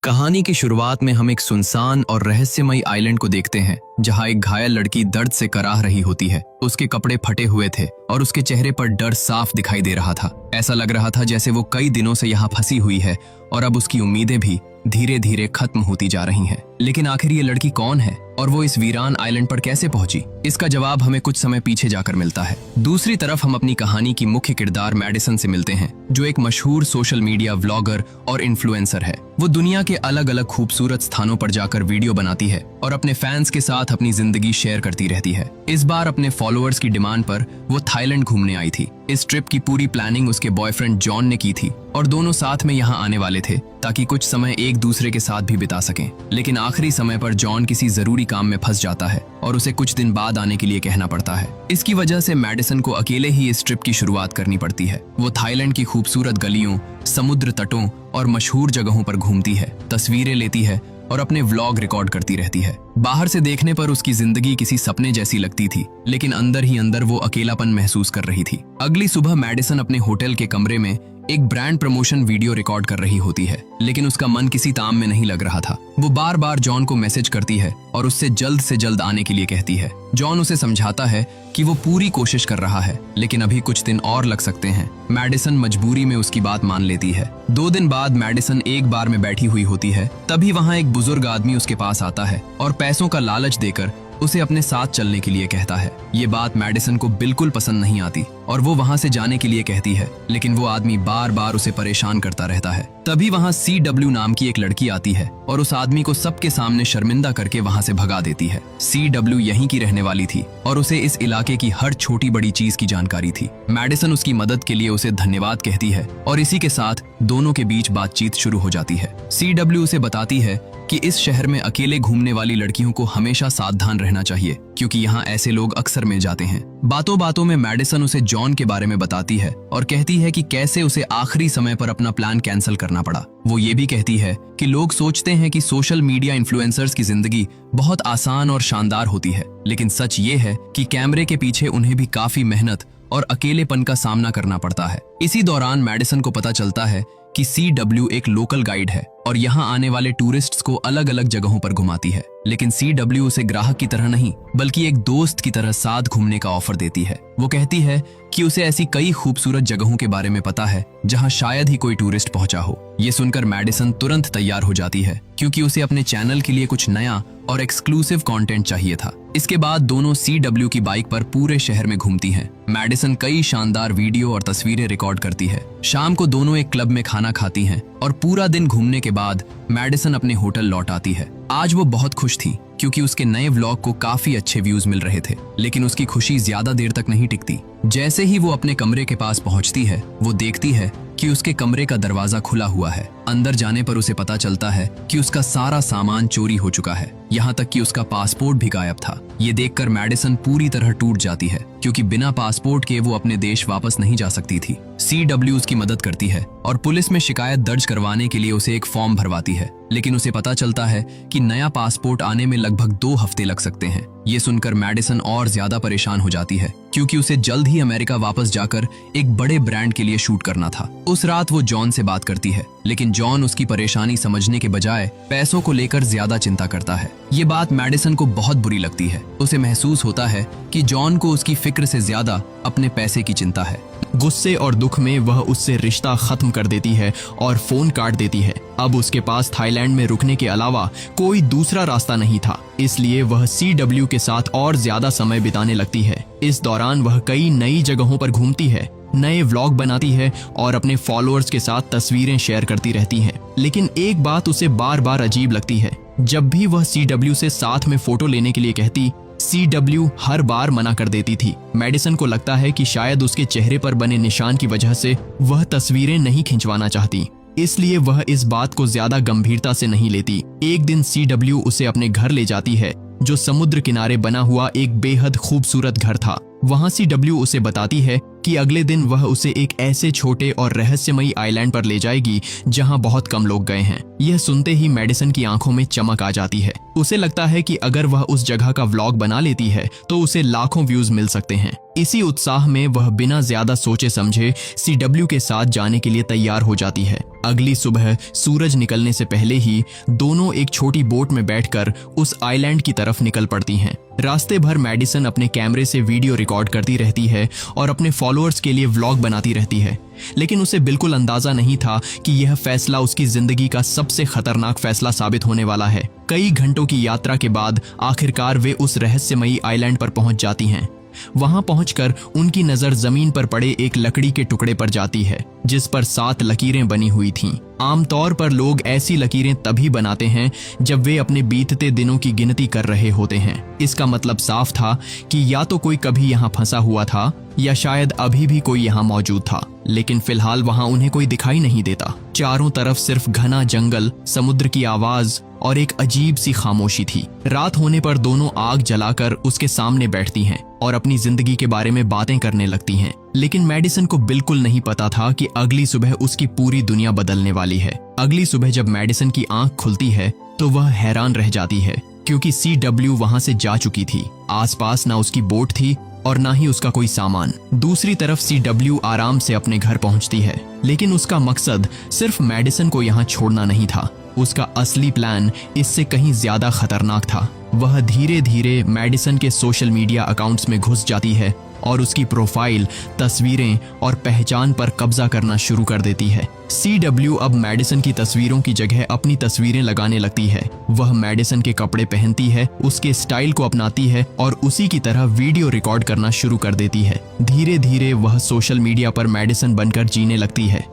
कहानी की शुरुआत में हम एक सुनसान और रहस्यमयी आइलैंड को देखते हैं जहां एक घायल लड़की दर्द से कराह रही होती है। उसके कपड़े फटे हुए थे और उसके चेहरे पर डर साफ दिखाई दे रहा था। ऐसा लग रहा था जैसे वो कई दिनों से यहाँ फंसी हुई है और अब उसकी उम्मीदें भी धीरे धीरे खत्म होती जा रही हैं। लेकिन आखिर ये लड़की कौन है और वो इस वीरान आइलैंड पर कैसे पहुंची, इसका जवाब हमें कुछ समय पीछे जाकर मिलता है। दूसरी तरफ हम अपनी कहानी की मुख्य किरदार मैडिसन से मिलते हैं, जो एक मशहूर सोशल मीडिया व्लॉगर और इन्फ्लुएंसर है। वो दुनिया के अलग अलग खूबसूरत स्थानों पर जाकर वीडियो बनाती है और अपने फैंस के साथ अपनी जिंदगी शेयर करती रहती है। इस बार अपने फॉलोअर्स की डिमांड पर वो थाईलैंड घूमने आई थी। इस ट्रिप की पूरी प्लानिंग उसके बॉयफ्रेंड जॉन ने की थी और दोनों साथ में यहाँ आने वाले थे ताकि कुछ समय एक दूसरे के साथ भी बिता सकें। लेकिन आखिरी समय पर जॉन किसी जरूरी काम में फंस जाता है और उसे कुछ दिन बाद आने के लिए कहना पड़ता है। इसकी वजह से मैडिसन को अकेले ही इस ट्रिप की शुरुआत करनी पड़ती है। वो थाईलैंड की खूबसूरत गलियों, समुद्र तटों और मशहूर जगहों पर घूमती है, तस्वीरें लेती है और अपने व्लॉग रिकॉर्ड करती रहती है। बाहर से देखने पर उसकी जिंदगी किसी सपने जैसी लगती थी, लेकिन अंदर ही अंदर वो अकेलापन महसूस कर रही थी। अगली सुबह मैडिसन अपने होटल के कमरे में एक ब्रांड प्रमोशन वीडियो रिकॉर्ड कर रही होती है, लेकिन उसका मन किसी काम में नहीं लग रहा था। वो बार बार जॉन को मैसेज करती है और उससे जल्द से जल्द आने के लिए कहती है। जॉन उसे समझाता है कि वो पूरी कोशिश कर रहा है, लेकिन अभी कुछ दिन और लग सकते हैं। मैडिसन मजबूरी में उसकी बात मान लेती है। 2 दिन बाद मैडिसन एक बार में बैठी हुई होती है, तभी वहाँ एक बुजुर्ग आदमी उसके पास आता है और पैसों का लालच देकर उसे अपने साथ चलने के लिए कहता है। ये बात मैडिसन को बिल्कुल पसंद नहीं आती और वो वहाँ से जाने के लिए कहती है, लेकिन वो आदमी बार बार उसे परेशान करता रहता है। तभी वहाँ CW नाम की एक लड़की आती है और उस आदमी को सबके सामने शर्मिंदा करके वहाँ से भगा देती है। CW यहीं की रहने वाली थी और उसे इस इलाके की हर छोटी बड़ी चीज की जानकारी थी। मैडिसन उसकी मदद के लिए उसे धन्यवाद कहती है और इसी के साथ दोनों के बीच बातचीत शुरू हो जाती है। CW उसे बताती है कि इस शहर में अकेले घूमने वाली लड़कियों को हमेशा सावधान रहना चाहिए, क्योंकि यहाँ ऐसे लोग अक्सर मिल जाते हैं। बातों बातों में मैडिसन उसे जॉन के बारे में बताती है और कहती है कि कैसे उसे आखिरी समय पर अपना प्लान कैंसिल करना पड़ा। वो ये भी कहती है कि लोग सोचते हैं कि सोशल मीडिया इन्फ्लुएंसर्स की जिंदगी बहुत आसान और शानदार होती है, लेकिन सच ये है कि कैमरे के पीछे उन्हें भी काफी मेहनत और अकेलेपन का सामना करना पड़ता है। इसी दौरान मैडिसन को पता चलता है कि CW एक लोकल गाइड है और यहाँ आने वाले टूरिस्ट्स को अलग अलग जगहों पर घुमाती है, लेकिन CW उसे ग्राहक की तरह नहीं बल्कि एक दोस्त की तरह साथ घूमने का ऑफर देती है। वो कहती है कि उसे ऐसी कई खूबसूरत जगहों के बारे में पता है जहाँ शायद ही कोई टूरिस्ट पहुंचा हो। ये सुनकर मैडिसन तुरंत तैयार हो जाती है, क्योंकि उसे अपने चैनल के लिए कुछ नया और एक्सक्लूसिव कंटेंट चाहिए था। इसके बाद दोनों CW की बाइक पर पूरे शहर में घूमती हैं। मैडिसन कई शानदार वीडियो और तस्वीरें रिकॉर्ड करती है। शाम को दोनों एक क्लब में खाना खाती हैं और पूरा दिन घूमने के बाद मैडिसन अपने होटल लौट आती है। आज वो बहुत खुश थी क्योंकि उसके नए व्लॉग को काफी अच्छे व्यूज मिल रहे थे, लेकिन उसकी खुशी ज्यादा देर तक नहीं टिकती। जैसे ही वो अपने कमरे के पास पहुंचती है, वो देखती है कि उसके कमरे का दरवाजा खुला हुआ है। अंदर जाने पर उसे पता चलता है कि उसका सारा सामान चोरी हो चुका है, यहाँ तक कि उसका पासपोर्ट भी गायब था। ये देखकर मैडिसन पूरी तरह टूट जाती है, क्योंकि बिना पासपोर्ट के वो अपने देश वापस नहीं जा सकती थी। CW उसकी मदद करती है और पुलिस में शिकायत दर्ज करवाने के लिए उसे एक फॉर्म भरवाती है, लेकिन उसे पता चलता है कि नया पासपोर्ट आने में लगभग 2 हफ्ते लग सकते हैं। ये सुनकर मैडिसन और ज्यादा परेशान हो जाती है, क्योंकि उसे जल्द ही अमेरिका वापस जाकर एक बड़े ब्रांड के लिए शूट करना था। उस रात वो जॉन से बात करती है, लेकिन जॉन उसकी परेशानी समझने के बजाय पैसों को लेकर ज्यादा चिंता करता है। ये बात मैडिसन को बहुत बुरी लगती है। उसे महसूस होता है कि जॉन को उसकी फिक्र से ज्यादा अपने पैसे की चिंता है। गुस्से और दुख में वह उससे रिश्ता खत्म कर देती है और फोन काट देती है। अब उसके पास थाईलैंड में रुकने के अलावा कोई दूसरा रास्ता नहीं था, इसलिए वह CW के साथ और ज्यादा समय बिताने लगती है। इस दौरान वह कई नई जगहों पर घूमती है, नए व्लॉग बनाती है और अपने फॉलोअर्स के साथ तस्वीरें शेयर करती रहती है। लेकिन एक बात उसे बार बार अजीब लगती है। जब भी वह CW से साथ में फोटो लेने के लिए कहती, CW हर बार मना कर देती थी। मैडिसन को लगता है कि शायद उसके चेहरे पर बने निशान की वजह से वह तस्वीरें नहीं खिंचवाना चाहती, इसलिए वह इस बात को ज्यादा गंभीरता से नहीं लेती। एक दिन CW उसे अपने घर ले जाती है, जो समुद्र किनारे बना हुआ एक बेहद खूबसूरत घर था। वहां CW उसे बताती है कि अगले दिन वह उसे एक ऐसे छोटे और रहस्यमयी आइलैंड पर ले जाएगी जहां बहुत कम लोग गए हैं। यह सुनते ही मैडिसन की आंखों में चमक आ जाती है। उसे लगता है कि अगर वह उस जगह का व्लॉग बना लेती है तो उसे लाखों व्यूज मिल सकते हैं। इसी उत्साह में वह बिना ज्यादा सोचे समझे CW के साथ जाने के लिए तैयार हो जाती है। अगली सुबह सूरज निकलने से पहले ही दोनों एक छोटी बोट में बैठकर उस आइलैंड की तरफ निकल पड़ती हैं। रास्ते भर मैडिसन अपने कैमरे से वीडियो रिकॉर्ड करती रहती है और अपने फॉलोअर्स के लिए व्लॉग बनाती रहती है, लेकिन उसे बिल्कुल अंदाजा नहीं था कि यह फैसला उसकी जिंदगी का सबसे खतरनाक फैसला साबित होने वाला है। कई घंटों की यात्रा के बाद आखिरकार वे उस रहस्यमयी आइलैंड पर पहुंच जाती हैं। वहां पहुंचकर उनकी नजर जमीन पर पड़े एक लकड़ी के टुकड़े पर जाती है जिस पर 7 लकीरें बनी हुई थीं। आमतौर पर लोग ऐसी लकीरें तभी बनाते हैं जब वे अपने बीतते दिनों की गिनती कर रहे होते हैं। इसका मतलब साफ था कि या तो कोई कभी यहाँ फंसा हुआ था या शायद अभी भी कोई यहाँ मौजूद था, लेकिन फिलहाल वहां उन्हें कोई दिखाई नहीं देता। चारों तरफ सिर्फ घना जंगल, समुद्र की आवाज और एक अजीब सी खामोशी थी। रात होने पर दोनों आग जलाकर उसके सामने बैठती हैं और अपनी जिंदगी के बारे में बातें करने लगती हैं। लेकिन मैडिसन को बिल्कुल नहीं पता था कि अगली सुबह उसकी पूरी दुनिया बदलने वाली है। अगली सुबह जब मैडिसन की आंख खुलती है तो वह हैरान रह जाती है क्योंकि CW वहां से जा चुकी थी। आसपास ना उसकी बोट थी और ना ही उसका कोई सामान। दूसरी तरफ CW आराम से अपने घर पहुंचती है, लेकिन उसका मकसद सिर्फ मैडिसन को यहाँ छोड़ना नहीं था। उसका असली प्लान इससे कहीं ज्यादा खतरनाक था। वह धीरे धीरे मैडिसन के सोशल मीडिया अकाउंट्स में घुस जाती है और उसकी प्रोफाइल, तस्वीरें और पहचान पर कब्जा करना शुरू कर देती है। CW अब मैडिसन की तस्वीरों की जगह अपनी तस्वीरें लगाने लगती है। वह मैडिसन के कपड़े पहनती है, उसके स्टाइल को अपनाती है और उसी की तरह वीडियो रिकॉर्ड करना शुरू कर देती है। धीरे धीरे वह सोशल मीडिया पर मैडिसन बनकर जीने लगती है,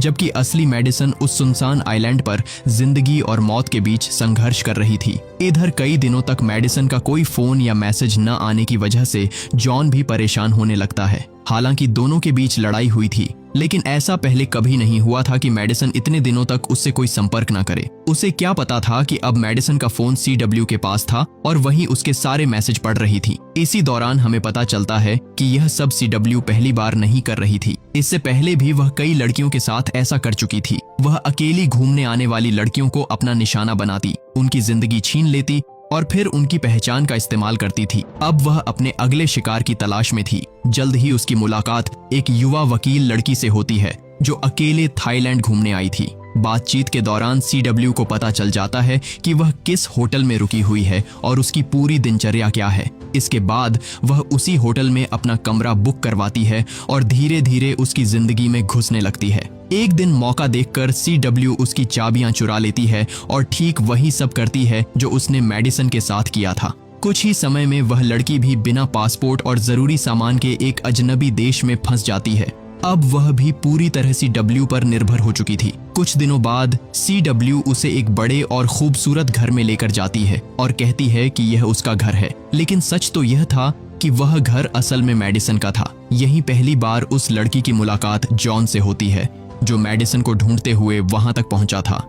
जबकि असली मैडिसन उस सुनसान आइलैंड पर जिंदगी और मौत के बीच संघर्ष कर रही थी। इधर कई दिनों तक मैडिसन का कोई फोन या मैसेज न आने की वजह से जॉन भी परेशान होने लगता है। हालांकि दोनों के बीच लड़ाई हुई थी, लेकिन ऐसा पहले कभी नहीं हुआ था कि मैडिसन इतने दिनों तक उससे कोई संपर्क न करे। उसे क्या पता था कि अब मैडिसन का फोन CW के पास था और वही उसके सारे मैसेज पढ़ रही थी। इसी दौरान हमें पता चलता है कि यह सब CW पहली बार नहीं कर रही थी। इससे पहले भी वह कई लड़कियों के साथ ऐसा कर चुकी थी। वह अकेली घूमने आने वाली लड़कियों को अपना निशाना बनाती, उनकी जिंदगी छीन लेती और फिर उनकी पहचान का इस्तेमाल करती थी। अब वह अपने अगले शिकार की तलाश में थी। जल्द ही उसकी मुलाकात एक युवा वकील लड़की से होती है जो अकेले थाईलैंड घूमने आई थी। बातचीत के दौरान CW को पता चल जाता है कि वह किस होटल में रुकी हुई है और उसकी पूरी दिनचर्या क्या है। इसके बाद वह उसी होटल में अपना कमरा बुक करवाती है और धीरे धीरे उसकी जिंदगी में घुसने लगती है। एक दिन मौका देखकर CW उसकी चाबियां चुरा लेती है और ठीक वही सब करती है जो उसने मैडिसन के साथ किया था। कुछ ही समय में वह लड़की भी बिना पासपोर्ट और जरूरी सामान के एक अजनबी देश में फंस जाती है। अब वह भी पूरी तरह CW पर निर्भर हो चुकी थी। कुछ दिनों बाद CW उसे एक बड़े और खूबसूरत घर में लेकर जाती है और कहती है कि यह उसका घर है, लेकिन सच तो यह था कि वह घर असल में मैडिसन का था। यही पहली बार उस लड़की की मुलाकात जॉन से होती है जो मैडिसन को ढूंढते हुए वहां तक पहुंचा था।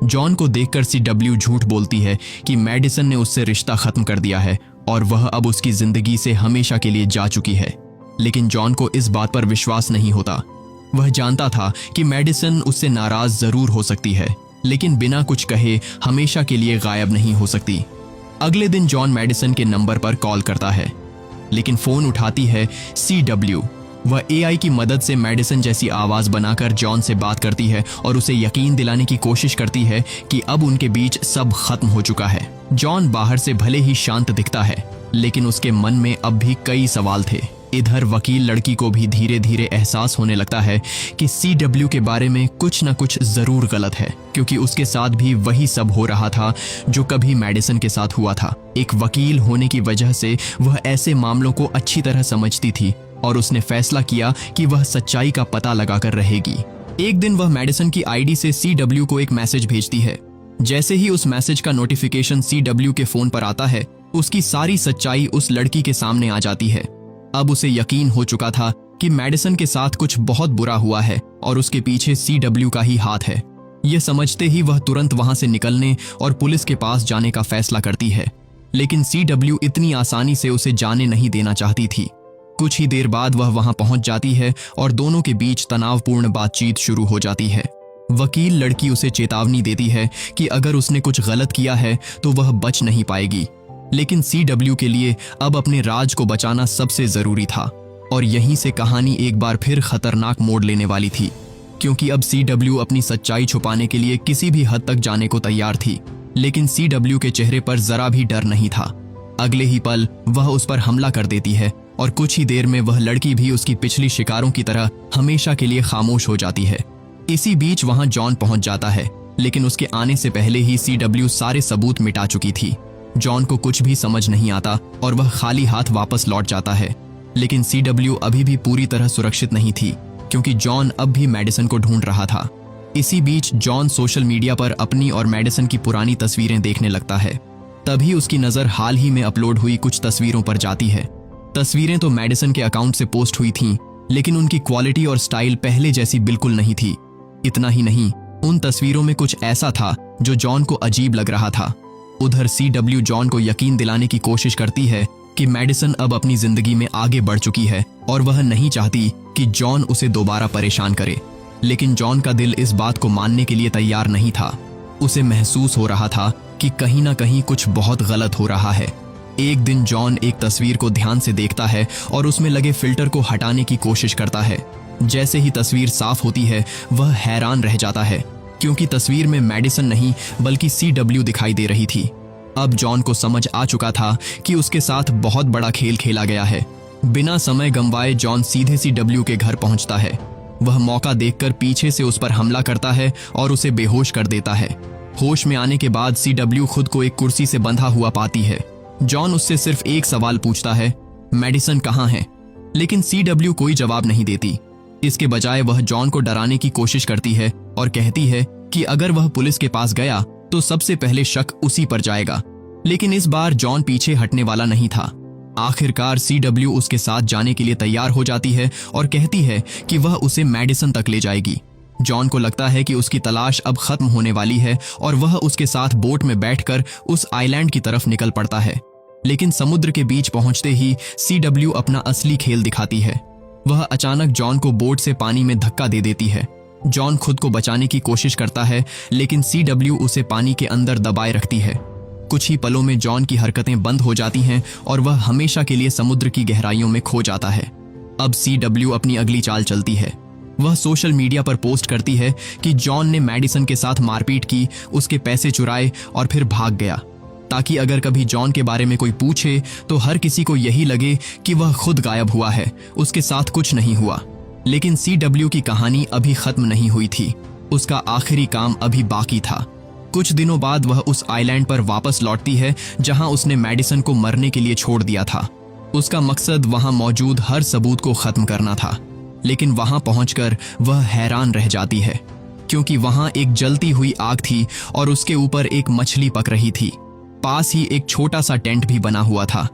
जॉन को देखकर CW झूठ बोलती है कि मैडिसन ने उससे रिश्ता खत्म कर दिया है और वह अब उसकी जिंदगी से हमेशा के लिए जा चुकी है। लेकिन जॉन को इस बात पर विश्वास नहीं होता। वह जानता था कि मैडिसन उससे नाराज जरूर हो सकती है, लेकिन बिना कुछ कहे हमेशा के लिए गायब नहीं हो सकती। अगले दिन जॉन मैडिसन के नंबर पर कॉल करता है, लेकिन फोन उठाती है CW। वह AI की मदद से मैडिसन जैसी आवाज बनाकर जॉन से बात करती है और उसे यकीन दिलाने की कोशिश करती है कि अब उनके बीच सब खत्म हो चुका है। जॉन बाहर से भले ही शांत दिखता है, लेकिन उसके मन में अब भी कई सवाल थे। इधर वकील लड़की को भी धीरे धीरे एहसास होने लगता है कि CW के बारे में कुछ न कुछ जरूर गलत है, क्योंकि उसके साथ भी वही सब हो रहा था जो कभी मैडिसन के साथ हुआ था। एक वकील होने की वजह से वह ऐसे मामलों को अच्छी तरह समझती थी और उसने फैसला किया कि वह सच्चाई का पता लगाकर रहेगी। एक दिन वह मैडिसन की ID से CW को एक मैसेज भेजती है। जैसे ही उस मैसेज का नोटिफिकेशन CW के फोन पर आता है, उसकी सारी सच्चाई उस लड़की के सामने आ जाती है। अब उसे यकीन हो चुका था कि मैडिसन के साथ कुछ बहुत बुरा हुआ है और उसके पीछे CW का ही हाथ है। यह समझते ही वह तुरंत वहां से निकलने और पुलिस के पास जाने का फैसला करती है, लेकिन CW इतनी आसानी से उसे जाने नहीं देना चाहती थी। कुछ ही देर बाद वह वहां पहुंच जाती है और दोनों के बीच तनावपूर्ण बातचीत शुरू हो जाती है। वकील लड़की उसे चेतावनी देती है कि अगर उसने कुछ गलत किया है तो वह बच नहीं पाएगी, लेकिन CW के लिए अब अपने राज को बचाना सबसे जरूरी था। और यहीं से कहानी एक बार फिर खतरनाक मोड़ लेने वाली थी, क्योंकि अब CW अपनी सच्चाई छुपाने के लिए किसी भी हद तक जाने को तैयार थी। लेकिन CW के चेहरे पर जरा भी डर नहीं था। अगले ही पल वह उस पर हमला कर देती है और कुछ ही देर में वह लड़की भी उसकी पिछली शिकारों की तरह हमेशा के लिए खामोश हो जाती है। इसी बीच वहां जॉन पहुंच जाता है, लेकिन उसके आने से पहले ही CW सारे सबूत मिटा चुकी थी। जॉन को कुछ भी समझ नहीं आता और वह खाली हाथ वापस लौट जाता है। लेकिन CW अभी भी पूरी तरह सुरक्षित नहीं थी, क्योंकि जॉन अब भी मैडिसन को ढूंढ रहा था। इसी बीच जॉन सोशल मीडिया पर अपनी और मैडिसन की पुरानी तस्वीरें देखने लगता है। तभी उसकी नजर हाल ही में अपलोड हुई कुछ तस्वीरों पर जाती है। तस्वीरें तो मैडिसन के अकाउंट से पोस्ट हुई थीं, लेकिन उनकी क्वालिटी और स्टाइल पहले जैसी बिल्कुल नहीं थी। इतना ही नहीं, उन तस्वीरों में कुछ ऐसा था जो जॉन को अजीब लग रहा था। उधर CW जॉन को यकीन दिलाने की कोशिश करती है कि मैडिसन अब अपनी जिंदगी में आगे बढ़ चुकी है और वह नहीं चाहती कि जॉन उसे दोबारा परेशान करे। लेकिन जॉन का दिल इस बात को मानने के लिए तैयार नहीं था। उसे महसूस हो रहा था कि कहीं ना कहीं कुछ बहुत गलत हो रहा है। एक दिन जॉन एक तस्वीर को ध्यान से देखता है और उसमें लगे फिल्टर को हटाने की कोशिश करता है। जैसे ही तस्वीर साफ होती है, वह हैरान रह जाता है, क्योंकि तस्वीर में मैडिसन नहीं बल्कि CW दिखाई दे रही थी। अब जॉन को समझ आ चुका था कि उसके साथ बहुत बड़ा खेल खेला गया है। बिना समय गंवाए जॉन सीधे CW के घर पहुंचता है। वह मौका देखकर पीछे से उस पर हमला करता है और उसे बेहोश कर देता है। होश में आने के बाद CW खुद को एक कुर्सी से बंधा हुआ पाती है। जॉन उससे सिर्फ एक सवाल पूछता है, मैडिसन कहाँ है? लेकिन CW कोई जवाब नहीं देती। इसके बजाय वह जॉन को डराने की कोशिश करती है और कहती है कि अगर वह पुलिस के पास गया तो सबसे पहले शक उसी पर जाएगा। लेकिन इस बार जॉन पीछे हटने वाला नहीं था। आखिरकार CW उसके साथ जाने के लिए तैयार हो जाती है और कहती है कि वह उसे मैडिसन तक ले जाएगी। जॉन को लगता है कि उसकी तलाश अब खत्म होने वाली है और वह उसके साथ बोट में बैठकर उस आइलैंड की तरफ निकल पड़ता है। लेकिन समुद्र के बीच पहुंचते ही CW अपना असली खेल दिखाती है। वह अचानक जॉन को बोट से पानी में धक्का दे देती है। जॉन खुद को बचाने की कोशिश करता है, लेकिन CW उसे पानी के अंदर दबाए रखती है। कुछ ही पलों में जॉन की हरकतें बंद हो जाती हैं और वह हमेशा के लिए समुद्र की गहराइयों में खो जाता है। अब CW अपनी अगली चाल चलती है। वह सोशल मीडिया पर पोस्ट करती है कि जॉन ने मैडिसन के साथ मारपीट की, उसके पैसे चुराए और फिर भाग गया, ताकि अगर कभी जॉन के बारे में कोई पूछे तो हर किसी को यही लगे कि वह खुद गायब हुआ है, उसके साथ कुछ नहीं हुआ। लेकिन CW की कहानी अभी खत्म नहीं हुई थी। उसका आखिरी काम अभी बाकी था। कुछ दिनों बाद वह उस आइलैंड पर वापस लौटती है जहां उसने मैडिसन को मरने के लिए छोड़ दिया था। उसका मकसद वहां मौजूद हर सबूत को खत्म करना था। लेकिन वहां पहुंचकर वह हैरान रह जाती है, क्योंकि वहां एक जलती हुई आग थी और उसके ऊपर एक मछली पक रही थी। पास ही एक छोटा सा टेंट भी बना हुआ था।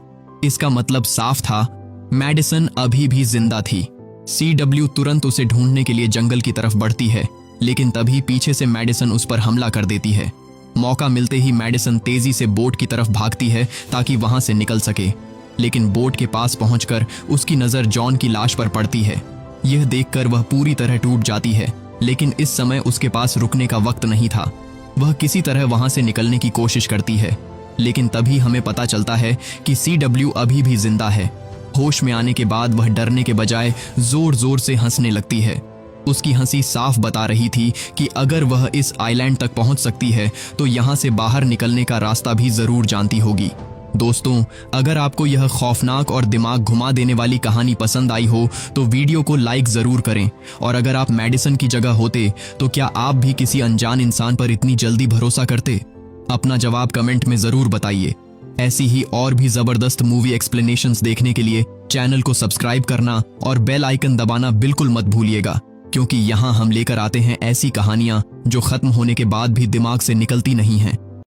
इसका मतलब साफ था, मैडिसन अभी भी जिंदा थी। CW तुरंत उसे ढूंढने के लिए जंगल की तरफ बढ़ती है, लेकिन तभी पीछे से मैडिसन उस पर हमला कर देती है। मौका मिलते ही मैडिसन तेजी से बोट की तरफ भागती है ताकि वहां से निकल सके। लेकिन बोट के पास पहुंचकर उसकी नजर जॉन की लाश पर पड़ती है। यह देखकर वह पूरी तरह टूट जाती है, लेकिन इस समय उसके पास रुकने का वक्त नहीं था। वह किसी तरह वहां से निकलने की कोशिश करती है, लेकिन तभी हमें पता चलता है कि CW अभी भी जिंदा है। होश में आने के बाद वह डरने के बजाय जोर जोर से हंसने लगती है। उसकी हंसी साफ बता रही थी कि अगर वह इस आइलैंड तक पहुंच सकती है तो यहां से बाहर निकलने का रास्ता भी जरूर जानती होगी। दोस्तों, अगर आपको यह खौफनाक और दिमाग घुमा देने वाली कहानी पसंद आई हो तो वीडियो को लाइक जरूर करें। और अगर आप मैडिसन की जगह होते तो क्या आप भी किसी अनजान इंसान पर इतनी जल्दी भरोसा करते? अपना जवाब कमेंट में जरूर बताइए। ऐसी ही और भी जबरदस्त मूवी एक्सप्लेनेशंस देखने के लिए चैनल को सब्सक्राइब करना और बेल आइकन दबाना बिल्कुल मत भूलिएगा, क्योंकि यहाँ हम लेकर आते हैं ऐसी कहानियां जो खत्म होने के बाद भी दिमाग से निकलती नहीं हैं।